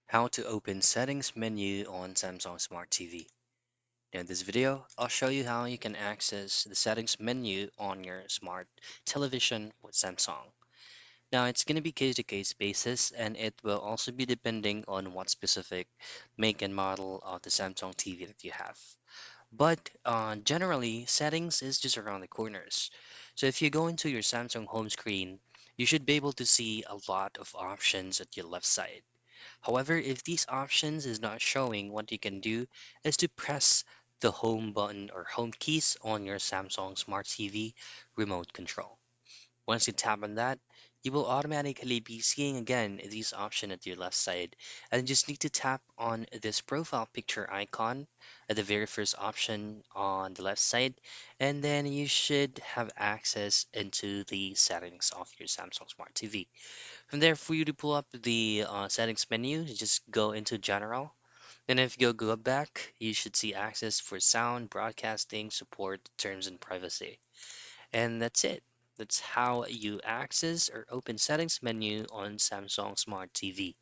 How to open settings menu on Samsung Smart TV. Now, in this video, I'll show you how you can access the settings menu on your smart television with Samsung. Now, it's going to be case to case basis, and it will also be depending on what specific make and model of the Samsung TV that you have. But generally, settings is just around the corners. So if you go into your Samsung home screen, you should be able to see a lot of options at your left side. However, if these options is not showing, what you can do is to press the home button or home keys on your Samsung Smart TV remote control. Once you tap on that, you will automatically be seeing again these options at your left side, and you just need to tap on this profile picture icon at the very first option on the left side, and then you should have access into the settings of your Samsung Smart TV. From there, for you to pull up the settings menu, you just go into general. Then if you go back, you should see access for sound, broadcasting, support, terms, and privacy. And that's it. That's how you access or open settings menu on Samsung Smart TV.